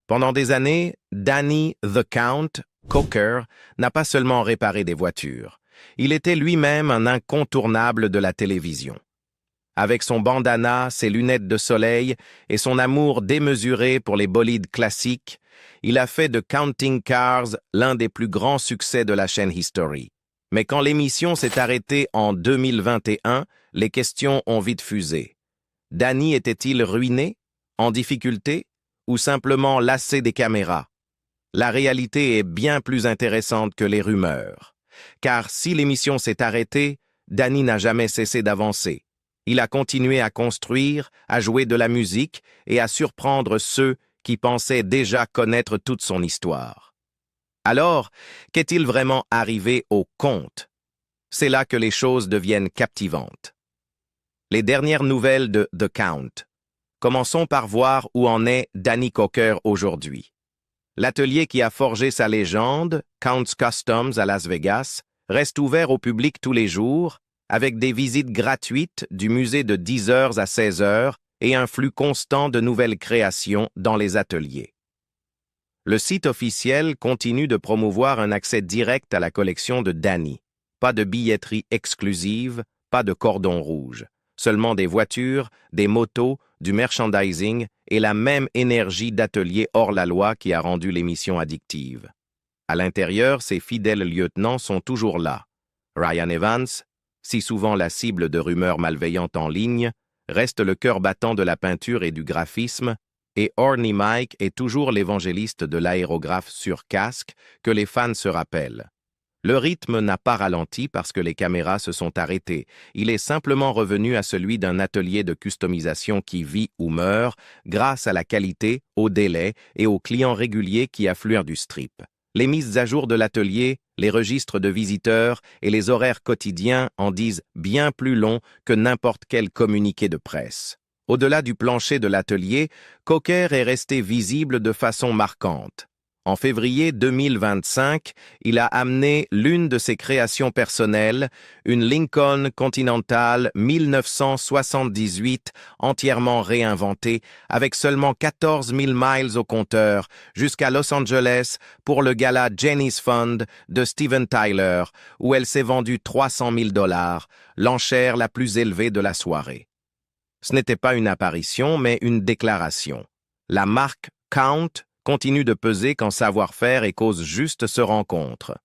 Pendant des années, Danny the Count Coker n'a pas seulement réparé des voitures. Il était lui-même un incontournable de la télévision. Avec son bandana, ses lunettes de soleil et son amour démesuré pour les bolides classiques, il a fait de Counting Cars l'un des plus grands succès de la chaîne History. Mais quand l'émission s'est arrêtée en 2021, les questions ont vite fusé. Danny était-il ruiné, en difficulté, ou simplement lassé des caméras? La réalité est bien plus intéressante que les rumeurs. Car si l'émission s'est arrêtée, Danny n'a jamais cessé d'avancer. Il a continué à construire, à jouer de la musique et à surprendre ceux qui pensaient déjà connaître toute son histoire. Alors, qu'est-il vraiment arrivé au conte? C'est là que les choses deviennent captivantes. Les dernières nouvelles de The Count. Commençons par voir où en est Danny Coker aujourd'hui. L'atelier qui a forgé sa légende, Count's Customs à Las Vegas, reste ouvert au public tous les jours, avec des visites gratuites du musée de 10 heures à 16 heures et un flux constant de nouvelles créations dans les ateliers. Le site officiel continue de promouvoir un accès direct à la collection de Danny. Pas de billetterie exclusive, pas de cordon rouge. Seulement des voitures, des motos, du merchandising et la même énergie d'atelier hors la loi qui a rendu l'émission addictive. À l'intérieur, ses fidèles lieutenants sont toujours là. Ryan Evans, si souvent la cible de rumeurs malveillantes en ligne, reste le cœur battant de la peinture et du graphisme, et Orny Mike est toujours l'évangéliste de l'aérographe sur casque que les fans se rappellent. Le rythme n'a pas ralenti parce que les caméras se sont arrêtées. Il est simplement revenu à celui d'un atelier de customisation qui vit ou meurt grâce à la qualité, au délai et aux clients réguliers qui affluent du strip. Les mises à jour de l'atelier, les registres de visiteurs et les horaires quotidiens en disent bien plus long que n'importe quel communiqué de presse. Au-delà du plancher de l'atelier, Coker est resté visible de façon marquante. En février 2025, il a amené l'une de ses créations personnelles, une Lincoln Continental 1978 entièrement réinventée, avec seulement 14 000 miles au compteur, jusqu'à Los Angeles pour le gala Jenny's Fund de Steven Tyler, où elle s'est vendue 300 000 $, l'enchère la plus élevée de la soirée. Ce n'était pas une apparition, mais une déclaration. La marque Count continue de peser quand savoir-faire et cause juste se rencontrent.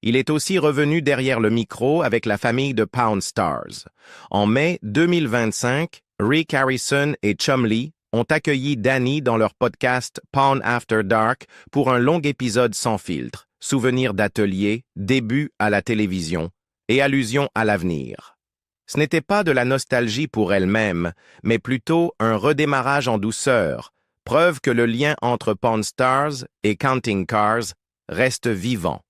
Il est aussi revenu derrière le micro avec la famille de Pound Stars. En mai 2025, Rick Harrison et Chumlee ont accueilli Danny dans leur podcast Pound After Dark pour un long épisode sans filtre, souvenirs d'atelier, début à la télévision et allusion à l'avenir. Ce n'était pas de la nostalgie pour elle-même, mais plutôt un redémarrage en douceur, preuve que le lien entre Pawn Stars et Counting Cars reste vivant.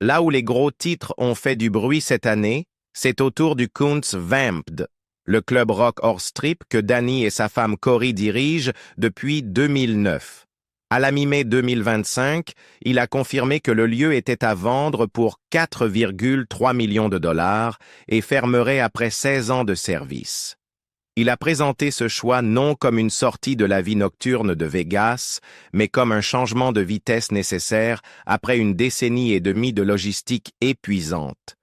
Là où les gros titres ont fait du bruit cette année, c'est autour du Kuntz Vamped, le club rock hors strip que Danny et sa femme Corey dirigent depuis 2009. À la mi-mai 2025, il a confirmé que le lieu était à vendre pour 4,3 millions de dollars et fermerait après 16 ans de service. Il a présenté ce choix non comme une sortie de la vie nocturne de Vegas, mais comme un changement de vitesse nécessaire après une décennie et demie de logistique épuisante.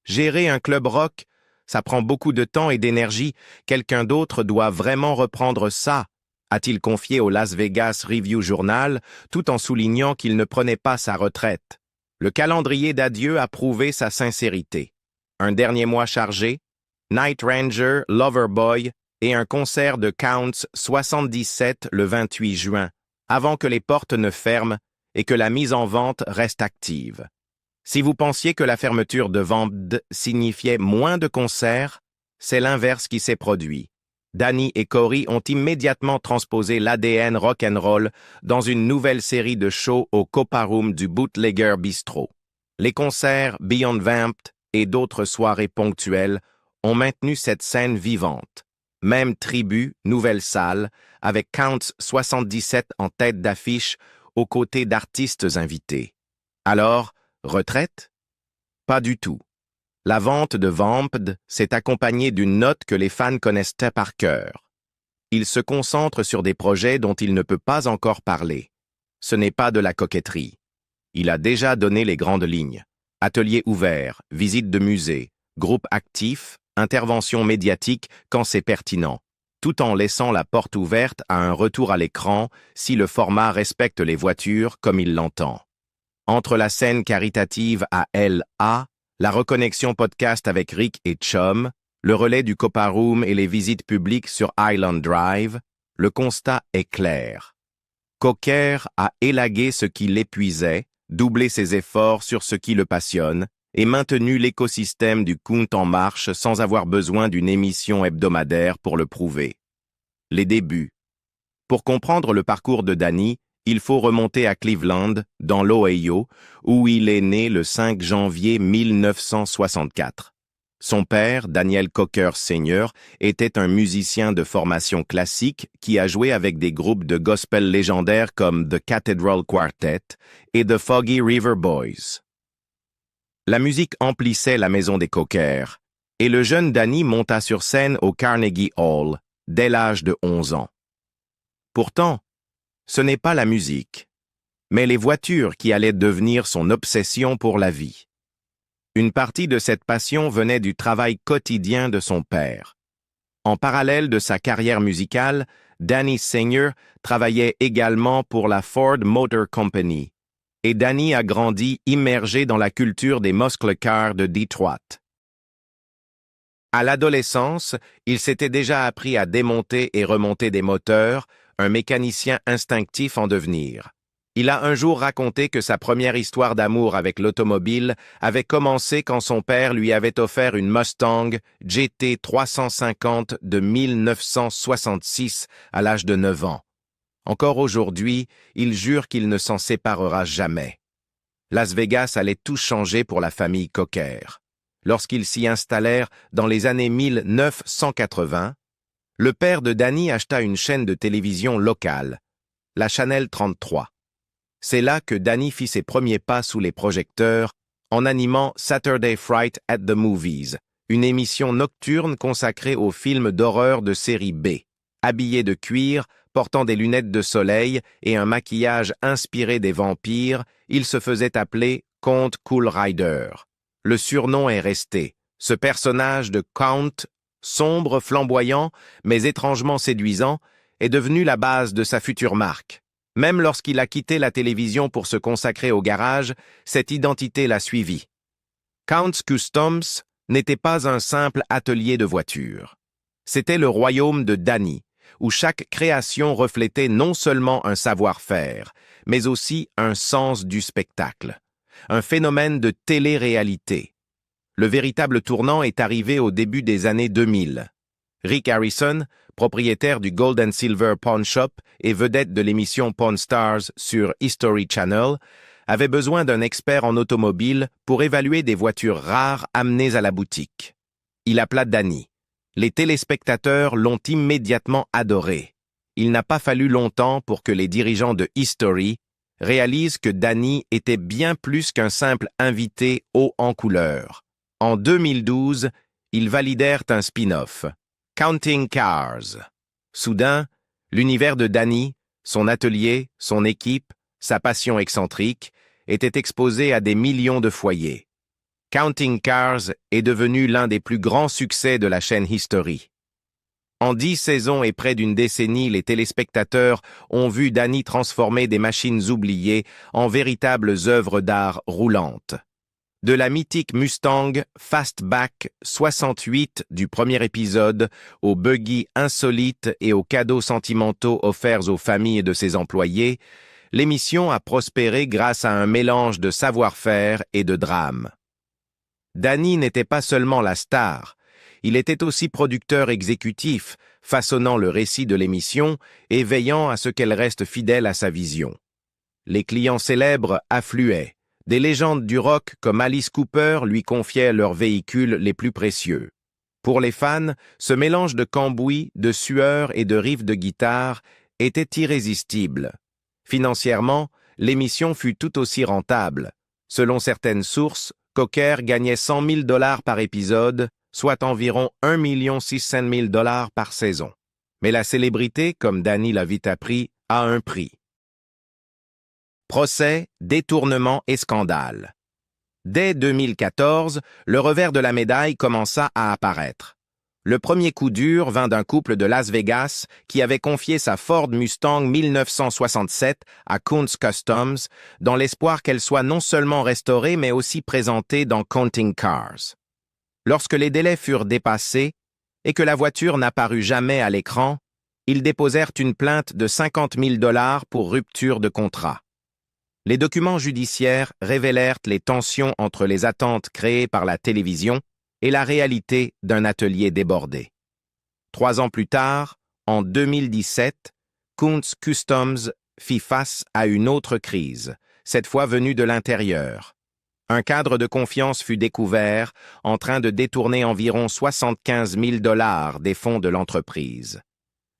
Gérer un club rock, ça prend beaucoup de temps et d'énergie. Quelqu'un d'autre doit vraiment reprendre ça, a-t-il confié au Las Vegas Review Journal, tout en soulignant qu'il ne prenait pas sa retraite. Le calendrier d'adieu a prouvé sa sincérité. Un dernier mois chargé, Night Ranger, Loverboy et un concert de Counts 77 le 28 juin, avant que les portes ne ferment et que la mise en vente reste active. Si vous pensiez que la fermeture de Vamped signifiait moins de concerts, c'est l'inverse qui s'est produit. Danny et Corey ont immédiatement transposé l'ADN rock'n'roll dans une nouvelle série de shows au Copa Room du Bootlegger Bistro. Les concerts Beyond Vamped et d'autres soirées ponctuelles ont maintenu cette scène vivante. Même tribu, nouvelle salle, avec Counts 77 en tête d'affiche aux côtés d'artistes invités. Alors, retraite? Pas du tout. La vente de Vamped s'est accompagnée d'une note que les fans connaissaient par cœur. Il se concentre sur des projets dont il ne peut pas encore parler. Ce n'est pas de la coquetterie. Il a déjà donné les grandes lignes. Ateliers ouverts, visites de musées, groupes actifs, interventions médiatiques quand c'est pertinent, tout en laissant la porte ouverte à un retour à l'écran si le format respecte les voitures comme il l'entend. Entre la scène caritative à L.A., la reconnexion podcast avec Rick et Chum, le relais du Copa Room et les visites publiques sur Island Drive, le constat est clair. Cocker a élagué ce qui l'épuisait, doublé ses efforts sur ce qui le passionne et maintenu l'écosystème du Count en marche sans avoir besoin d'une émission hebdomadaire pour le prouver. Les débuts. Pour comprendre le parcours de Danny, il faut remonter à Cleveland, dans l'Ohio, où il est né le 5 janvier 1964. Son père, Daniel Cocker Sr., était un musicien de formation classique qui a joué avec des groupes de gospel légendaires comme The Cathedral Quartet et The Foggy River Boys. La musique emplissait la maison des Cocker, et le jeune Danny monta sur scène au Carnegie Hall dès l'âge de 11 ans. Pourtant, ce n'est pas la musique, mais les voitures qui allaient devenir son obsession pour la vie. Une partie de cette passion venait du travail quotidien de son père. En parallèle de sa carrière musicale, Danny Sr. travaillait également pour la Ford Motor Company, et Danny a grandi immergé dans la culture des muscle cars de Detroit. À l'adolescence, il s'était déjà appris à démonter et remonter des moteurs, un mécanicien instinctif en devenir. Il a un jour raconté que sa première histoire d'amour avec l'automobile avait commencé quand son père lui avait offert une Mustang GT 350 de 1966 à l'âge de 9 ans. Encore aujourd'hui, il jure qu'il ne s'en séparera jamais. Las Vegas allait tout changer pour la famille Cocker. Lorsqu'ils s'y installèrent dans les années 1980, le père de Danny acheta une chaîne de télévision locale, la Channel 33. C'est là que Danny fit ses premiers pas sous les projecteurs en animant Saturday Fright at the Movies, une émission nocturne consacrée aux films d'horreur de série B. Habillé de cuir, portant des lunettes de soleil et un maquillage inspiré des vampires, il se faisait appeler Comte Cool Rider. Le surnom est resté. Ce personnage de Count, sombre, flamboyant, mais étrangement séduisant, est devenu la base de sa future marque. Même lorsqu'il a quitté la télévision pour se consacrer au garage, cette identité l'a suivi. Count's Customs n'était pas un simple atelier de voitures. C'était le royaume de Danny, où chaque création reflétait non seulement un savoir-faire, mais aussi un sens du spectacle, un phénomène de télé-réalité. Le véritable tournant est arrivé au début des années 2000. Rick Harrison, propriétaire du Gold and Silver Pawn Shop et vedette de l'émission Pawn Stars sur History Channel, avait besoin d'un expert en automobile pour évaluer des voitures rares amenées à la boutique. Il appela Danny. Les téléspectateurs l'ont immédiatement adoré. Il n'a pas fallu longtemps pour que les dirigeants de History réalisent que Danny était bien plus qu'un simple invité haut en couleur. En 2012, ils validèrent un spin-off, Counting Cars. Soudain, l'univers de Danny, son atelier, son équipe, sa passion excentrique, était exposé à des millions de foyers. Counting Cars est devenu l'un des plus grands succès de la chaîne History. En 10 saisons et près d'une décennie, les téléspectateurs ont vu Danny transformer des machines oubliées en véritables œuvres d'art roulantes. De la mythique Mustang Fastback 68 du premier épisode, aux buggy insolites et aux cadeaux sentimentaux offerts aux familles de ses employés, l'émission a prospéré grâce à un mélange de savoir-faire et de drame. Danny n'était pas seulement la star, il était aussi producteur exécutif, façonnant le récit de l'émission et veillant à ce qu'elle reste fidèle à sa vision. Les clients célèbres affluaient. Des légendes du rock comme Alice Cooper lui confiaient leurs véhicules les plus précieux. Pour les fans, ce mélange de cambouis, de sueur et de riffs de guitare était irrésistible. Financièrement, l'émission fut tout aussi rentable. Selon certaines sources, Cocker gagnait 100 000 $ par épisode, soit environ 1 600 000 $ par saison. Mais la célébrité, comme Danny l'a vite appris, a un prix. Procès, détournement et scandale. Dès 2014, le revers de la médaille commença à apparaître. Le premier coup dur vint d'un couple de Las Vegas qui avait confié sa Ford Mustang 1967 à Kuntz Customs dans l'espoir qu'elle soit non seulement restaurée mais aussi présentée dans Counting Cars. Lorsque les délais furent dépassés et que la voiture n'apparut jamais à l'écran, ils déposèrent une plainte de 50 000 $ pour rupture de contrat. Les documents judiciaires révélèrent les tensions entre les attentes créées par la télévision et la réalité d'un atelier débordé. 3 ans plus tard, en 2017, Kuntz Customs fit face à une autre crise, cette fois venue de l'intérieur. Un cadre de confiance fut découvert en train de détourner environ 75 000 $ des fonds de l'entreprise.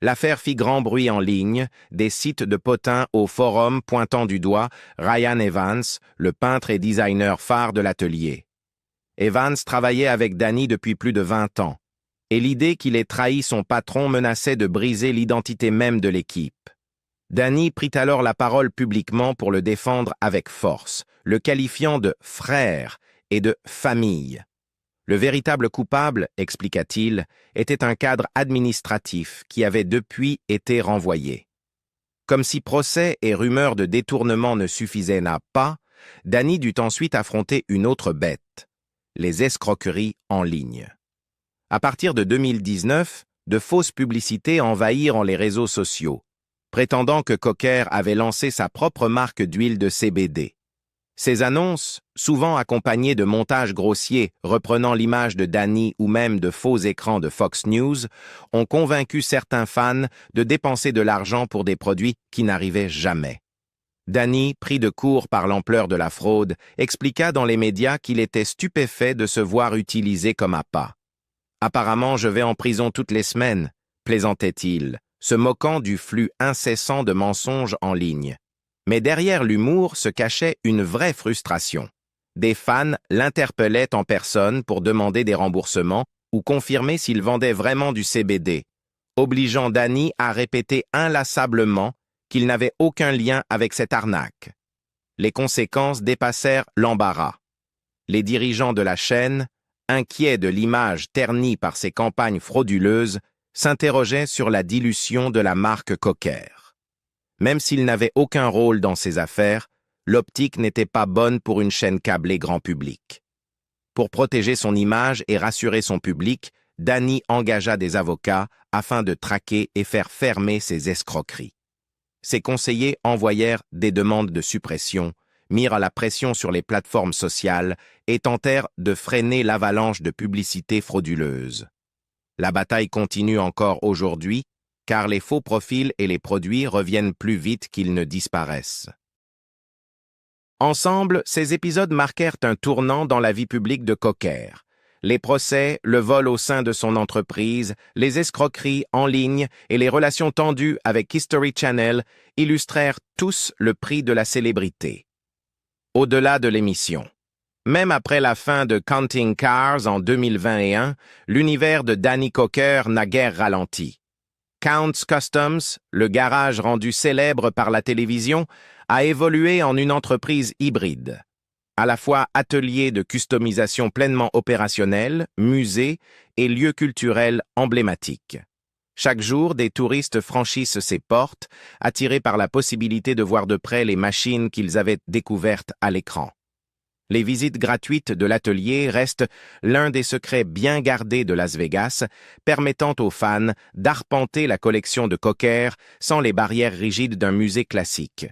L'affaire fit grand bruit en ligne, des sites de potins au forum pointant du doigt Ryan Evans, le peintre et designer phare de l'atelier. Evans travaillait avec Danny depuis plus de 20 ans, et l'idée qu'il ait trahi son patron menaçait de briser l'identité même de l'équipe. Danny prit alors la parole publiquement pour le défendre avec force, le qualifiant de « frère » et de « famille ». Le véritable coupable, expliqua-t-il, était un cadre administratif qui avait depuis été renvoyé. Comme si procès et rumeurs de détournement ne suffisaient pas, Danny dut ensuite affronter une autre bête, les escroqueries en ligne. À partir de 2019, de fausses publicités envahirent les réseaux sociaux, prétendant que Coker avait lancé sa propre marque d'huile de CBD. Ces annonces, souvent accompagnées de montages grossiers reprenant l'image de Danny ou même de faux écrans de Fox News, ont convaincu certains fans de dépenser de l'argent pour des produits qui n'arrivaient jamais. Danny, pris de court par l'ampleur de la fraude, expliqua dans les médias qu'il était stupéfait de se voir utilisé comme appât. « Apparemment, je vais en prison toutes les semaines », plaisantait-il, se moquant du flux incessant de mensonges en ligne. Mais derrière l'humour se cachait une vraie frustration. Des fans l'interpellaient en personne pour demander des remboursements ou confirmer s'il vendait vraiment du CBD, obligeant Danny à répéter inlassablement qu'il n'avait aucun lien avec cette arnaque. Les conséquences dépassèrent l'embarras. Les dirigeants de la chaîne, inquiets de l'image ternie par ces campagnes frauduleuses, s'interrogeaient sur la dilution de la marque Coker. Même s'il n'avait aucun rôle dans ces affaires, l'optique n'était pas bonne pour une chaîne câblée grand public. Pour protéger son image et rassurer son public, Danny engagea des avocats afin de traquer et faire fermer ces escroqueries. Ses conseillers envoyèrent des demandes de suppression, mirent la pression sur les plateformes sociales et tentèrent de freiner l'avalanche de publicités frauduleuses. La bataille continue encore aujourd'hui, car les faux profils et les produits reviennent plus vite qu'ils ne disparaissent. Ensemble, ces épisodes marquèrent un tournant dans la vie publique de Coker. Les procès, le vol au sein de son entreprise, les escroqueries en ligne et les relations tendues avec History Channel illustrèrent tous le prix de la célébrité. Au-delà de l'émission. Même après la fin de Counting Cars en 2021, l'univers de Danny Coker n'a guère ralenti. Kuntz Customs, le garage rendu célèbre par la télévision, a évolué en une entreprise hybride. À la fois atelier de customisation pleinement opérationnel, musée et lieu culturel emblématique. Chaque jour, des touristes franchissent ses portes, attirés par la possibilité de voir de près les machines qu'ils avaient découvertes à l'écran. Les visites gratuites de l'atelier restent l'un des secrets bien gardés de Las Vegas, permettant aux fans d'arpenter la collection de Coker sans les barrières rigides d'un musée classique.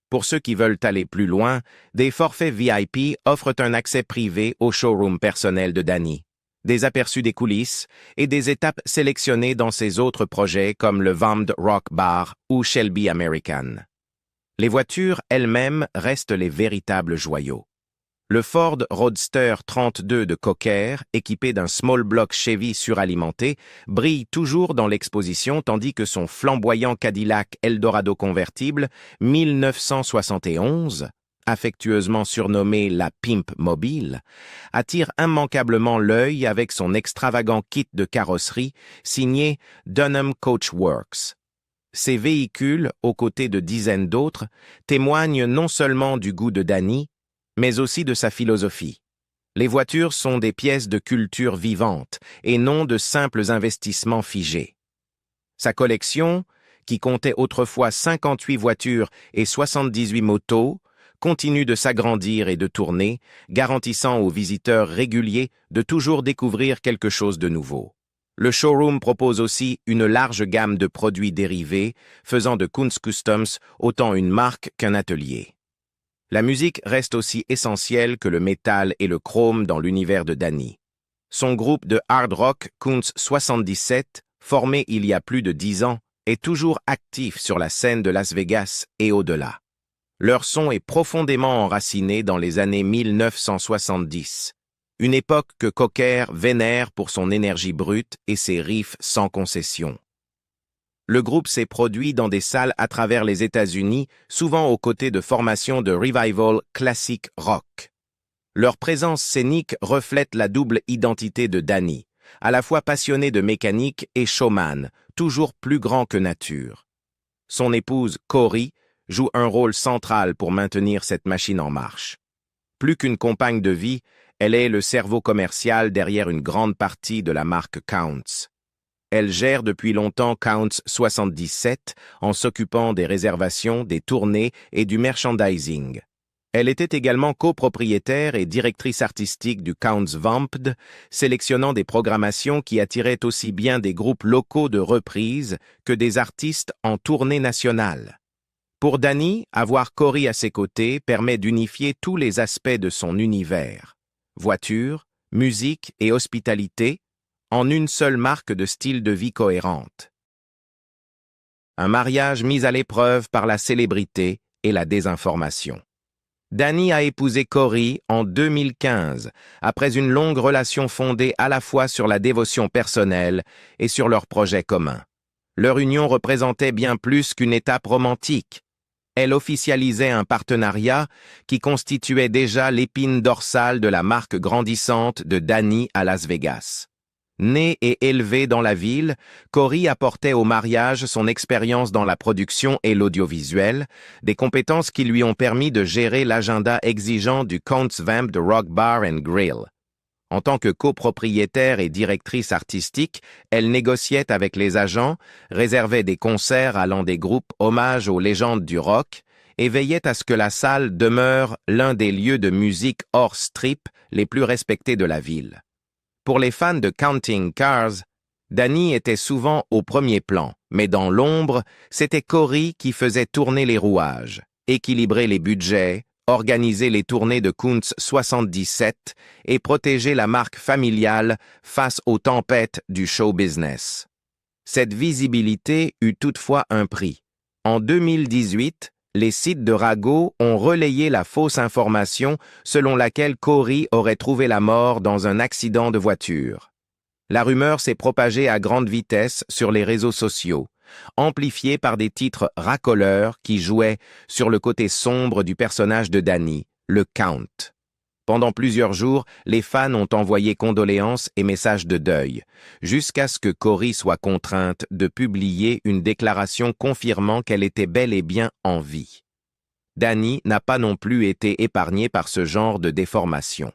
Pour ceux qui veulent aller plus loin, des forfaits VIP offrent un accès privé au showroom personnel de Danny, des aperçus des coulisses et des étapes sélectionnées dans ses autres projets comme le Vamd Rock Bar ou Shelby American. Les voitures elles-mêmes restent les véritables joyaux. Le Ford Roadster 32 de Coker, équipé d'un small block Chevy suralimenté, brille toujours dans l'exposition tandis que son flamboyant Cadillac Eldorado convertible 1971 affectueusement surnommée la Pimp Mobile, attire immanquablement l'œil avec son extravagant kit de carrosserie signé Dunham Coachworks. Ces véhicules, aux côtés de dizaines d'autres, témoignent non seulement du goût de Danny, mais aussi de sa philosophie. Les voitures sont des pièces de culture vivantes et non de simples investissements figés. Sa collection, qui comptait autrefois 58 voitures et 78 motos, continue de s'agrandir et de tourner, garantissant aux visiteurs réguliers de toujours découvrir quelque chose de nouveau. Le showroom propose aussi une large gamme de produits dérivés, faisant de Kunz Customs autant une marque qu'un atelier. La musique reste aussi essentielle que le métal et le chrome dans l'univers de Danny. Son groupe de hard rock Kunz 77, formé il y a plus de 10 ans, est toujours actif sur la scène de Las Vegas et au-delà. Leur son est profondément enraciné dans les années 1970, une époque que Cocker vénère pour son énergie brute et ses riffs sans concession. Le groupe s'est produit dans des salles à travers les États-Unis, souvent aux côtés de formations de revival classique rock. Leur présence scénique reflète la double identité de Danny, à la fois passionné de mécanique et showman, toujours plus grand que nature. Son épouse, Corey, joue un rôle central pour maintenir cette machine en marche. Plus qu'une compagne de vie, elle est le cerveau commercial derrière une grande partie de la marque Counts. Elle gère depuis longtemps Counts 77 en s'occupant des réservations, des tournées et du merchandising. Elle était également copropriétaire et directrice artistique du Counts Vamped, sélectionnant des programmations qui attiraient aussi bien des groupes locaux de reprises que des artistes en tournée nationale. Pour Danny, avoir Corey à ses côtés permet d'unifier tous les aspects de son univers, voiture, musique et hospitalité, en une seule marque de style de vie cohérente. Un mariage mis à l'épreuve par la célébrité et la désinformation. Danny a épousé Corey en 2015, après une longue relation fondée à la fois sur la dévotion personnelle et sur leurs projets communs. Leur union représentait bien plus qu'une étape romantique. Elle officialisait un partenariat qui constituait déjà l'épine dorsale de la marque grandissante de Danny à Las Vegas. Né et élevé dans la ville, Corey apportait au mariage son expérience dans la production et l'audiovisuel, des compétences qui lui ont permis de gérer l'agenda exigeant du Counts Vamped Rock Bar and Grill. En tant que copropriétaire et directrice artistique, elle négociait avec les agents, réservait des concerts allant des groupes hommage aux légendes du rock et veillait à ce que la salle demeure l'un des lieux de musique hors strip les plus respectés de la ville. Pour les fans de Counting Cars, Danny était souvent au premier plan, mais dans l'ombre, c'était Corey qui faisait tourner les rouages, équilibrer les budgets, organiser les tournées de Kunz 77 et protéger la marque familiale face aux tempêtes du show business. Cette visibilité eut toutefois un prix. En 2018, les sites de ragots ont relayé la fausse information selon laquelle Corey aurait trouvé la mort dans un accident de voiture. La rumeur s'est propagée à grande vitesse sur les réseaux sociaux, amplifiée par des titres racoleurs qui jouaient sur le côté sombre du personnage de Danny, le Count. Pendant plusieurs jours, les fans ont envoyé condoléances et messages de deuil, jusqu'à ce que Corey soit contrainte de publier une déclaration confirmant qu'elle était bel et bien en vie. Danny n'a pas non plus été épargné par ce genre de déformation.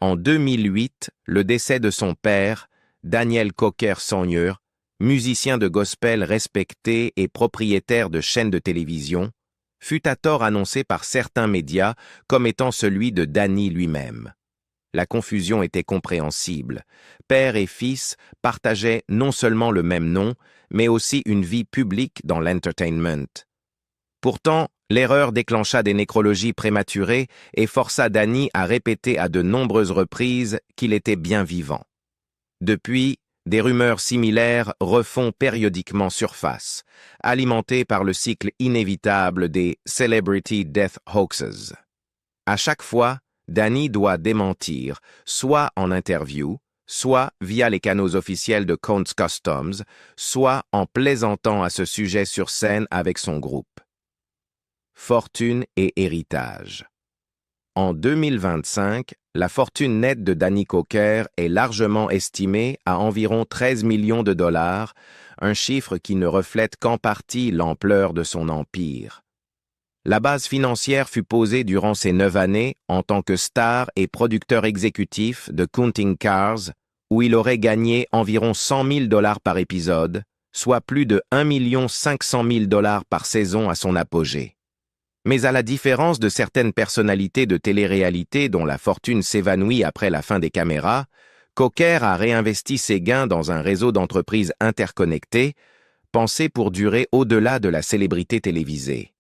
En 2008, le décès de son père, Daniel Cocker Sr., musicien de gospel respecté et propriétaire de chaînes de télévision, fut à tort annoncé par certains médias comme étant celui de Danny lui-même. La confusion était compréhensible. Père et fils partageaient non seulement le même nom, mais aussi une vie publique dans l'entertainment. Pourtant, l'erreur déclencha des nécrologies prématurées et força Danny à répéter à de nombreuses reprises qu'il était bien vivant. Depuis, des rumeurs similaires refont périodiquement surface, alimentées par le cycle inévitable des Celebrity Death Hoaxes. À chaque fois, Danny doit démentir, soit en interview, soit via les canaux officiels de Counts Customs, soit en plaisantant à ce sujet sur scène avec son groupe. Fortune et héritage. En 2025, la fortune nette de Danny Coker est largement estimée à environ 13 millions de dollars, un chiffre qui ne reflète qu'en partie l'ampleur de son empire. La base financière fut posée durant ces 9 années en tant que star et producteur exécutif de Counting Cars, où il aurait gagné environ 100 000 dollars par épisode, soit plus de 1 500 000 dollars par saison à son apogée. Mais à la différence de certaines personnalités de télé-réalité dont la fortune s'évanouit après la fin des caméras, Coker a réinvesti ses gains dans un réseau d'entreprises interconnectées, pensé pour durer au-delà de la célébrité télévisée.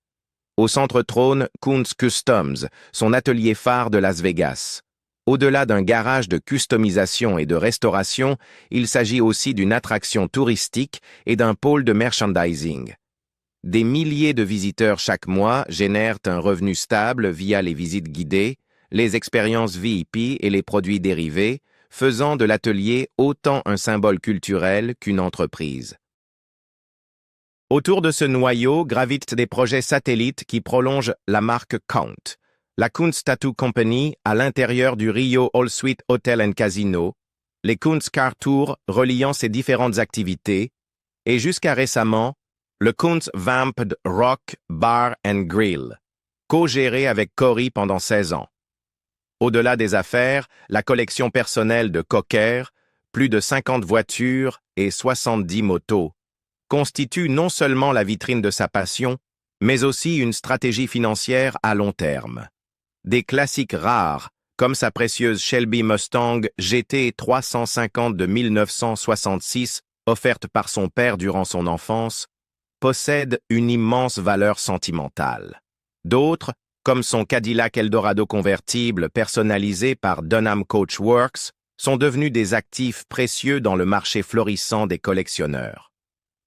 Au centre trône Kuntz Customs, son atelier phare de Las Vegas. Au-delà d'un garage de customisation et de restauration, il s'agit aussi d'une attraction touristique et d'un pôle de merchandising. Des milliers de visiteurs chaque mois génèrent un revenu stable via les visites guidées, les expériences VIP et les produits dérivés, faisant de l'atelier autant un symbole culturel qu'une entreprise. Autour de ce noyau gravitent des projets satellites qui prolongent la marque Count, la Kuntz Tattoo Company à l'intérieur du Rio All Suite Hotel and Casino, les Kuntz Car Tours reliant ses différentes activités, et jusqu'à récemment, le Kuntz Vamped Rock Bar and Grill, co-géré avec Cory pendant 16 ans. Au-delà des affaires, la collection personnelle de Coker, plus de 50 voitures et 70 motos, constitue non seulement la vitrine de sa passion, mais aussi une stratégie financière à long terme. Des classiques rares, comme sa précieuse Shelby Mustang GT 350 de 1966, offerte par son père durant son enfance, possèdent une immense valeur sentimentale. D'autres, comme son Cadillac Eldorado convertible personnalisé par Dunham Coachworks, sont devenus des actifs précieux dans le marché florissant des collectionneurs.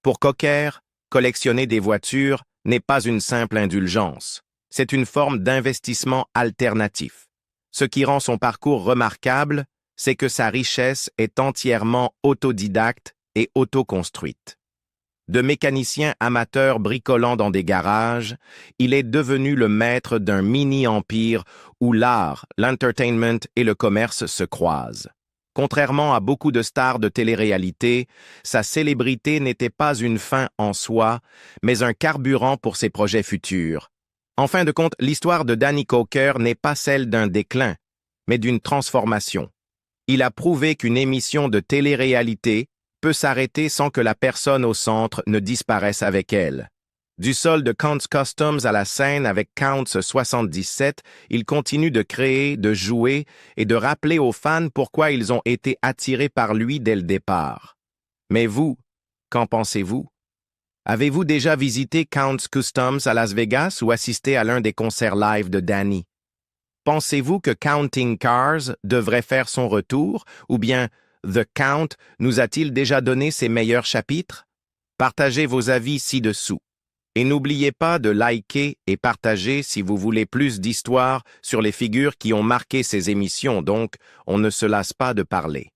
Pour Coker, collectionner des voitures n'est pas une simple indulgence, c'est une forme d'investissement alternatif. Ce qui rend son parcours remarquable, c'est que sa richesse est entièrement autodidacte et autoconstruite. De mécanicien amateur bricolant dans des garages, il est devenu le maître d'un mini-empire où l'art, l'entertainment et le commerce se croisent. Contrairement à beaucoup de stars de télé-réalité, sa célébrité n'était pas une fin en soi, mais un carburant pour ses projets futurs. En fin de compte, l'histoire de Danny Coker n'est pas celle d'un déclin, mais d'une transformation. Il a prouvé qu'une émission de télé-réalité peut s'arrêter sans que la personne au centre ne disparaisse avec elle. Du sol de Kuntz Customs à la scène avec Kuntz 77, il continue de créer, de jouer et de rappeler aux fans pourquoi ils ont été attirés par lui dès le départ. Mais vous, qu'en pensez-vous? Avez-vous déjà visité Kuntz Customs à Las Vegas ou assisté à l'un des concerts live de Danny? Pensez-vous que Counting Cars devrait faire son retour ou bien The Count nous a-t-il déjà donné ses meilleurs chapitres? Partagez vos avis ci-dessous. Et n'oubliez pas de liker et partager si vous voulez plus d'histoires sur les figures qui ont marqué ces émissions, donc on ne se lasse pas de parler.